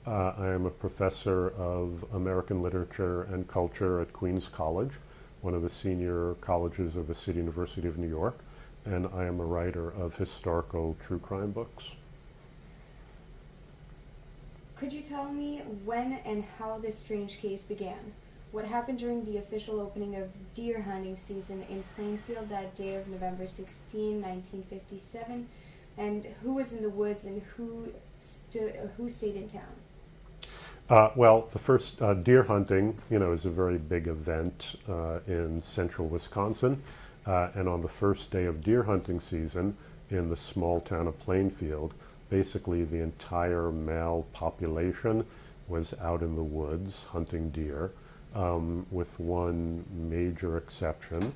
I am a professor of American literature and culture at Queens College, one of the senior colleges of the City University of New York, and I am a writer of historical true crime books. Could you tell me when and how this strange case began? What happened during the official opening of deer hunting season in Plainfield that day of November 16, 1957? And who was in the woods and who stayed in town? Well, the first deer hunting, is a very big event in central Wisconsin. And on the first day of deer hunting season in the small town of Plainfield, basically the entire male population was out in the woods hunting deer, with one major exception,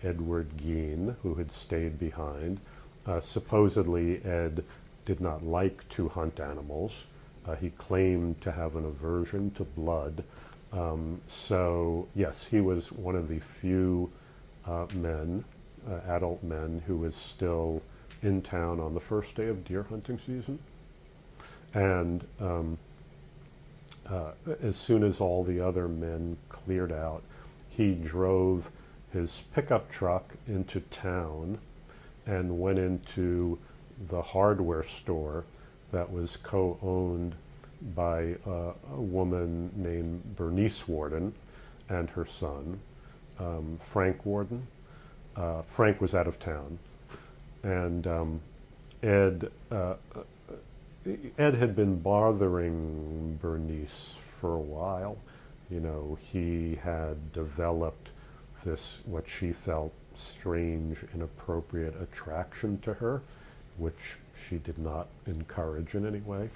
Edward Gein, who had stayed behind. Supposedly, Ed did not like to hunt animals. He claimed to have an aversion to blood. So, yes, he was one of the few men, adult men, who was still in town on the first day of deer hunting season. And as soon as all the other men cleared out, he drove his pickup truck into town and went into the hardware store that was co-owned by a woman named Bernice Worden and her son, Frank Worden. Frank was out of town, and Ed had been bothering Bernice for a while. He had developed this, what she felt, strange, inappropriate attraction to her, which she did not encourage in any way.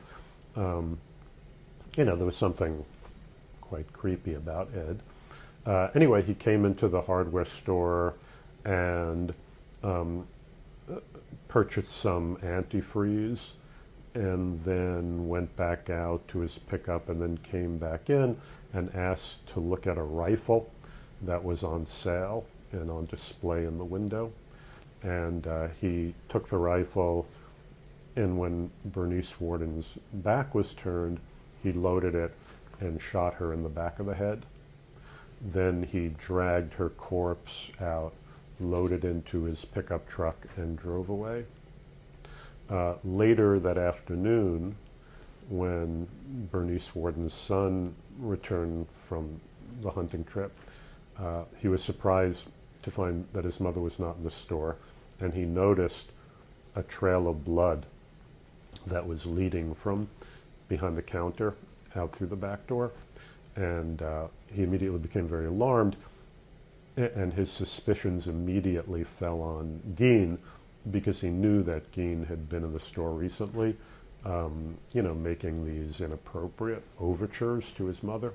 There was something quite creepy about Ed. Anyway, he came into the hardware store and purchased some antifreeze, and then went back out to his pickup and then came back in and asked to look at a rifle that was on sale and on display in the window. And he took the rifle, and when Bernice Worden's back was turned, he loaded it and shot her in the back of the head. Then he dragged her corpse out, loaded into his pickup truck, and drove away. Later that afternoon, when Bernice Worden's son returned from the hunting trip, he was surprised to find that his mother was not in the store, and he noticed a trail of blood that was leading from behind the counter out through the back door. And he immediately became very alarmed, and his suspicions immediately fell on Gein, because he knew that Gein had been in the store recently, making these inappropriate overtures to his mother.